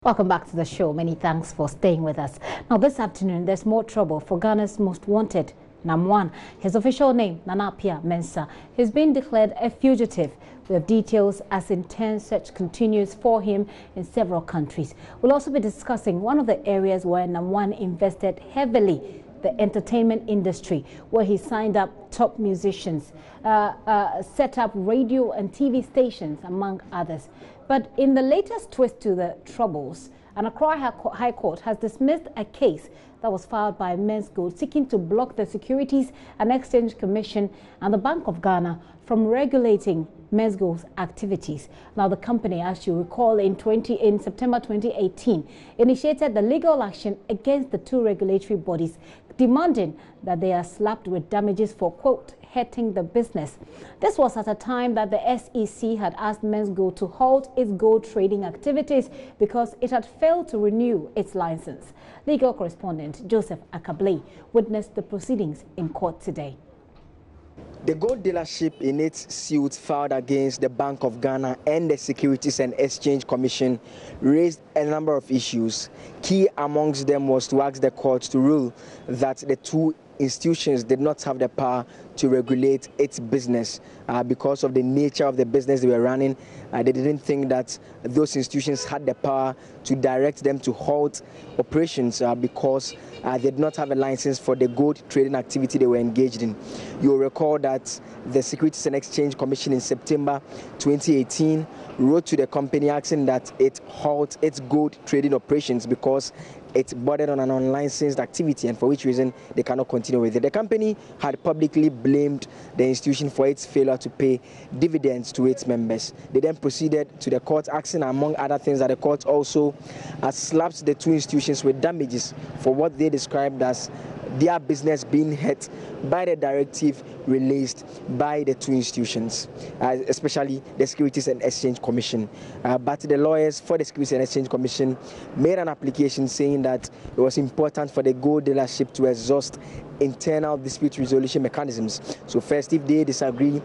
Welcome back to the show. Many thanks for staying with us. Now, this afternoon, there's more trouble for Ghana's most wanted, Nam1. His official name, Nana Appiah Mensah, has been declared a fugitive. We have details as intense search continues for him in several countries. We'll also be discussing one of the areas where Nam1 invested heavily, the entertainment industry, where he signed up top musicians, set up radio and TV stations, among others. But in the latest twist to the troubles, an Accra High Court has dismissed a case that was filed by Menzgold seeking to block the Securities and Exchange Commission and the Bank of Ghana from regulating Menzgold's activities. Now, the company, as you recall, in September 2018, initiated the legal action against the two regulatory bodies, demanding that they are slapped with damages for, quote, hurting the business. This was at a time that the SEC had asked Menzgold to halt its gold trading activities because it had failed to renew its license. Legal correspondent Joseph Akable witnessed the proceedings in court today. The gold dealership in its suit filed against the Bank of Ghana and the Securities and Exchange Commission raised a number of issues. Key amongst them was to ask the court to rule that the two institutions did not have the power to regulate its business because of the nature of the business they were running. They didn't think that those institutions had the power to direct them to halt operations because they did not have a license for the gold trading activity they were engaged in. You'll recall that the Securities and Exchange Commission in September 2018 wrote to the company asking that it halt its gold trading operations because it's bordered on an unlicensed activity, and for which reason they cannot continue with it. The company had publicly blamed the institution for its failure to pay dividends to its members. They then proceeded to the court, asking, among other things, that the court also slapped the two institutions with damages for what they described as their business being hurt by the directive released by the two institutions, especially the Securities and Exchange Commission. But the lawyers for the Securities and Exchange Commission made an application saying that it was important for the gold dealership to exhaust internal dispute resolution mechanisms. So first, if they disagree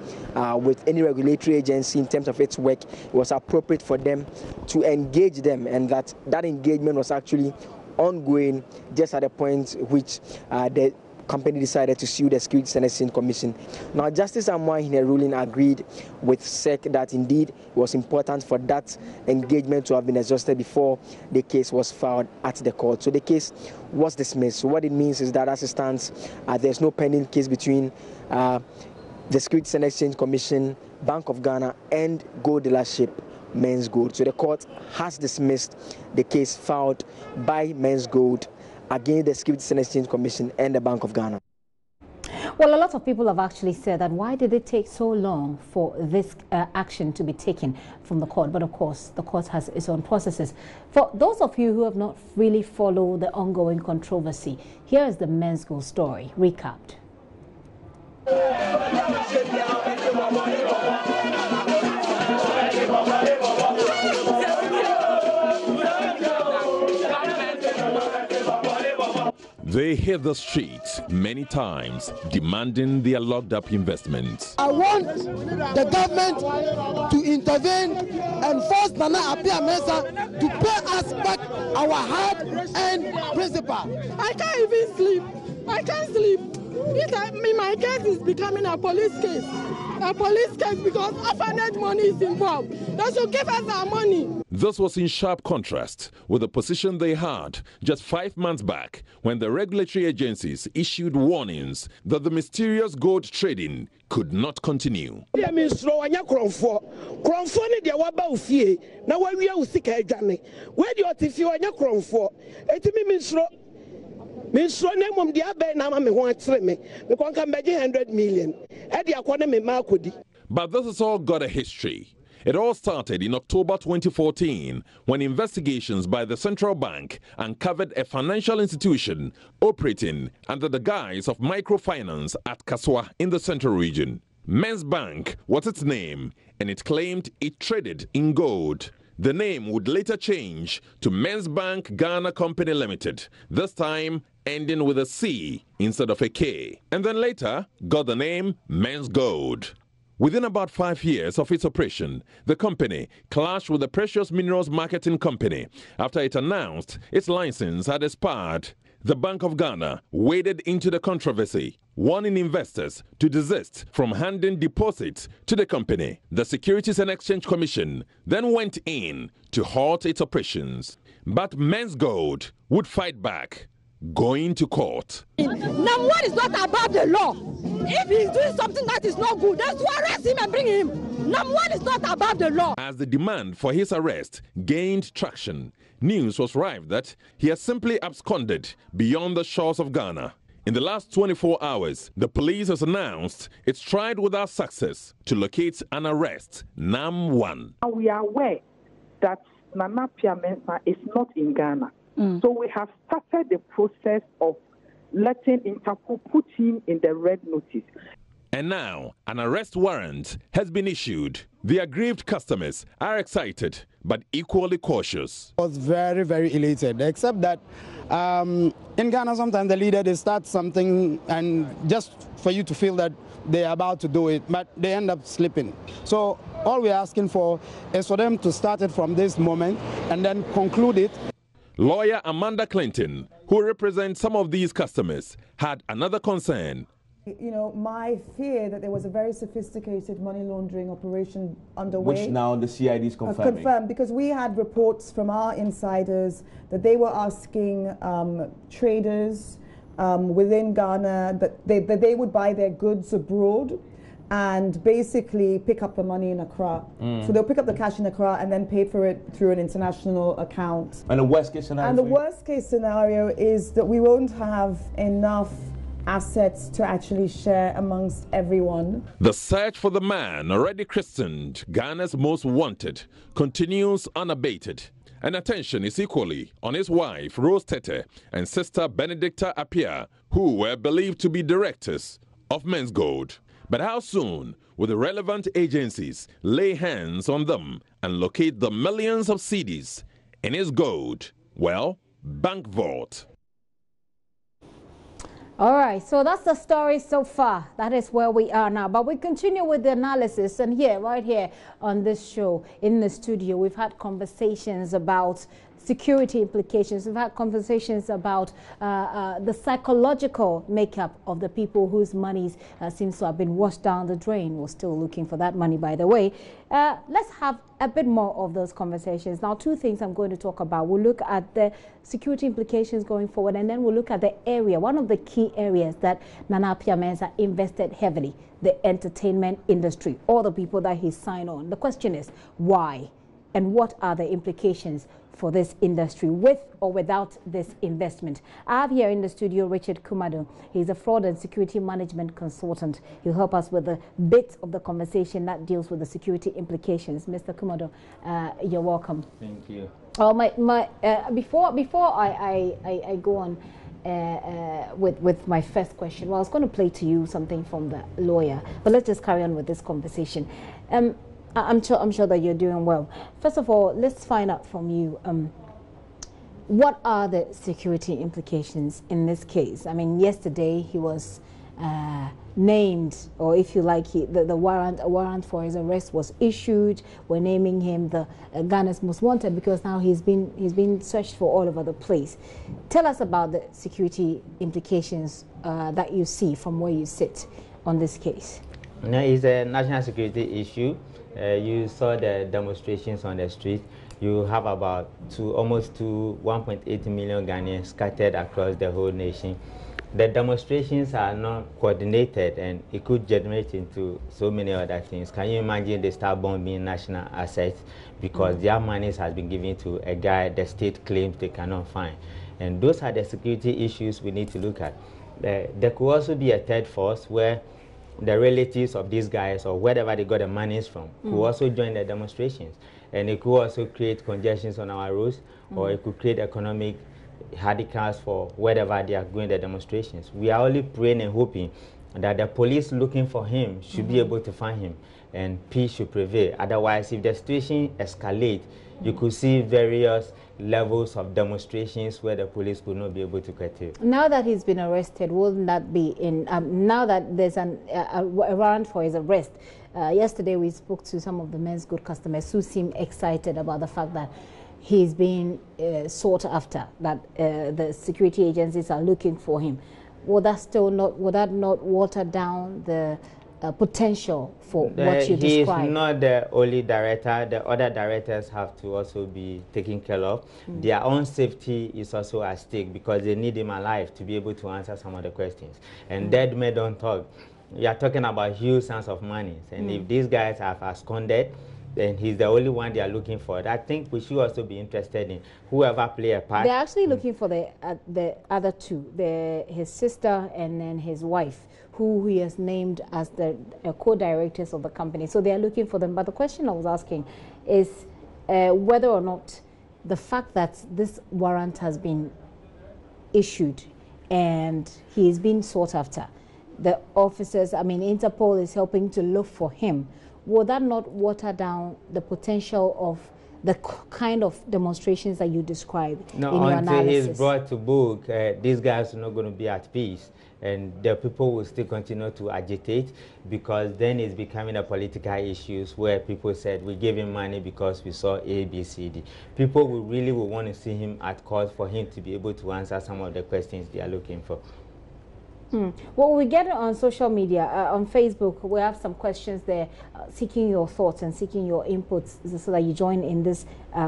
with any regulatory agency in terms of its work, it was appropriate for them to engage them, and that engagement was actually ongoing just at the point which the company decided to sue the Securities and Exchange Commission. Now, Justice Amoah in her ruling agreed with SEC that indeed it was important for that engagement to have been exhausted before the case was filed at the court. So the case was dismissed. So what it means is that as it stands, there's no pending case between the Securities and Exchange Commission, Bank of Ghana, and gold dealership Menzgold. So the court has dismissed the case filed by Menzgold against the Securities and Exchange Commission and the Bank of Ghana. Well, a lot of people have actually said that why did it take so long for this action to be taken from the court? But of course, the court has its own processes. For those of you who have not really followed the ongoing controversy, here is the Menzgold story recapped. They hit the streets many times, demanding their locked-up investments. I want the government to intervene and force Nana Appiah Mensah to pay us back our hard-earned principal. I can't even sleep. I can't sleep. My case is becoming a police case. A police case because orphanage money is involved. They should give us our money. This was in sharp contrast with the position they had just 5 months back when the regulatory agencies issued warnings that the mysterious gold trading could not continue. But this has all got a history. It all started in October 2014 when investigations by the central bank uncovered a financial institution operating under the guise of microfinance at Kaswa in the central region. Men's Bank was its name, and it claimed it traded in gold. The name would later change to Men's Bank Ghana Company Limited, this time ending with a C instead of a K, and then later got the name Menzgold. Within about 5 years of its operation, the company clashed with the Precious Minerals Marketing Company after it announced its license had expired. The Bank of Ghana waded into the controversy, warning investors to desist from handing deposits to the company. The Securities and Exchange Commission then went in to halt its operations. But Menzgold would fight back, going to court. Number one is not above the law. If he's doing something that is not good, that's to arrest him and bring him. Number one is not above the law. As the demand for his arrest gained traction, news was rife that he has simply absconded beyond the shores of Ghana. In the last 24 hours, the police has announced it's tried without success to locate and arrest Nam 1. We are aware that Nana Mensah is not in Ghana. So we have started the process of letting Interpol put him in the red notice. And now, an arrest warrant has been issued. The aggrieved customers are excited, but equally cautious. I was very, very elated, except that in Ghana, sometimes the leader, they start something and just for you to feel that they're about to do it, but they end up slipping. So all we're asking for is for them to start it from this moment and then conclude it. Lawyer Amanda Clinton, who represents some of these customers, had another concern. You know, my fear that there was a very sophisticated money laundering operation underway. Which now the CID is confirming. Confirmed, because we had reports from our insiders that they were asking traders within Ghana that they would buy their goods abroad and basically pick up the money in Accra. So they'll pick up the cash in Accra and then pay for it through an international account. And the worst case scenario? And the worst case scenario is that we won't have enough assets to actually share amongst everyone. The search for the man already christened Ghana's most wanted continues unabated. And attention is equally on his wife Rose Tete and sister Benedicta Appiah, who were believed to be directors of Menzgold. But how soon will the relevant agencies lay hands on them and locate the millions of cedis in his gold? Well, bank vault. All right, so that's the story so far. That is where we are now. But we continue with the analysis. And here, right here on this show, in the studio, we've had conversations about security implications. We've had conversations about the psychological makeup of the people whose monies seems to have been washed down the drain. We're still looking for that money, by the way. Let's have a bit more of those conversations. Now, two things I'm going to talk about. We'll look at the security implications going forward, and then we'll look at the area, one of the key areas that Nana Appiah Mensah invested heavily, the entertainment industry, all the people that he signed on. The question is, why? And what are the implications for this industry with or without this investment? I have here in the studio Richard Kumado. He's a fraud and security management consultant. He'll help us with a bit of the conversation that deals with the security implications. Mr. Kumado, you're welcome. Thank you. Oh, before I go on with my first question, well, I was going to play to you something from the lawyer, but let's just carry on with this conversation. I'm sure that you're doing well. First of all, let's find out from you, what are the security implications in this case? I mean, yesterday he was named, or if you like, a warrant for his arrest was issued. We're naming him the Ghana's most wanted because now he's been searched for all over the place. Tell us about the security implications that you see from where you sit on this case. No, it's a national security issue. You saw the demonstrations on the street. You have about almost 1.8 million Ghanaians scattered across the whole nation. The demonstrations are not coordinated, and it could generate into so many other things. Can you imagine they start bombing national assets because their money has been given to a guy the state claims they cannot find? And those are the security issues we need to look at. There could also be a third force where the relatives of these guys or wherever they got the monies from could also join the demonstrations. And it could also create congestions on our roads, or it could create economic handicaps for wherever they are going the demonstrations. We are only praying and hoping that the police looking for him should be able to find him, and peace should prevail. Otherwise, if the situation escalates, you could see various levels of demonstrations where the police could not be able to curtail. Now that he's been arrested, wouldn't that be in, now that there's a warrant for his arrest? Yesterday we spoke to some of the Menzgold customers who seem excited about the fact that he's being sought after, that the security agencies are looking for him. Would that not water down the potential for what you described? He is not the only director. The other directors have to also be taken care of. Their own safety is also at stake because they need him alive to be able to answer some of the questions. And dead men don't talk. You are talking about huge sums of money. And if these guys have absconded, then he's the only one they are looking for. I think we should also be interested in whoever play a part. They're actually looking for the other two, his sister and then his wife, who he has named as the co-directors of the company. So they are looking for them. But the question I was asking is whether or not the fact that this warrant has been issued and he is being sought after, the officers, I mean, Interpol is helping to look for him. Will that not water down the potential of the kind of demonstrations that you described in your analysis? No, until he's brought to book, these guys are not going to be at peace. And the people will still continue to agitate because then it's becoming a political issue where people said, we gave him money because we saw A, B, C, D. People will really want to see him at court for him to be able to answer some of the questions they are looking for. Well, we get it on social media, on Facebook. We have some questions there seeking your thoughts and seeking your inputs so that you join in this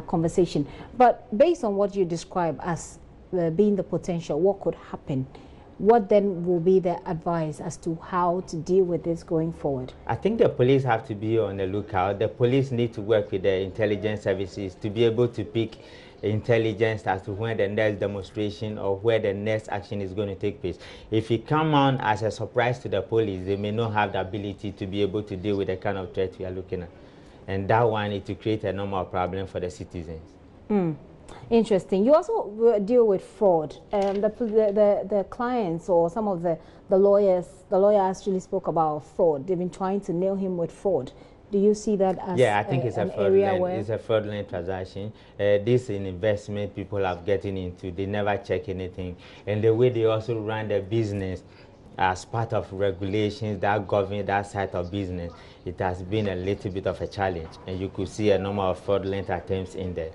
conversation. But based on what you describe as being the potential, what could happen? What then will be the advice as to how to deal with this going forward? I think the police have to be on the lookout. The police need to work with the intelligence services to be able to pick intelligence as to when the next demonstration or where the next action is going to take place. If it come on as a surprise to the police, they may not have the ability to be able to deal with the kind of threat we are looking at. And that one is to create a normal problem for the citizens. Interesting. You also deal with fraud. The clients or some of the lawyers, the lawyer actually spoke about fraud. They've been trying to nail him with fraud. Do you see that as I think it's a fraudulent transaction. This is an investment people are getting into. They never check anything. And the way they also run their business as part of regulations that govern that side of business, it has been a little bit of a challenge. And you could see a number of fraudulent attempts in there.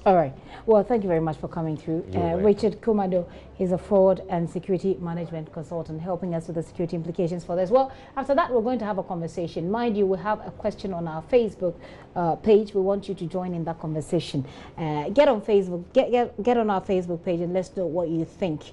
All right. Well, thank you very much for coming through. Richard Kumado, he's a fraud and security management consultant helping us with the security implications for this. Well, after that, we're going to have a conversation. Mind you, we have a question on our Facebook page. We want you to join in that conversation. Get on Facebook, get on our Facebook page and let's know what you think.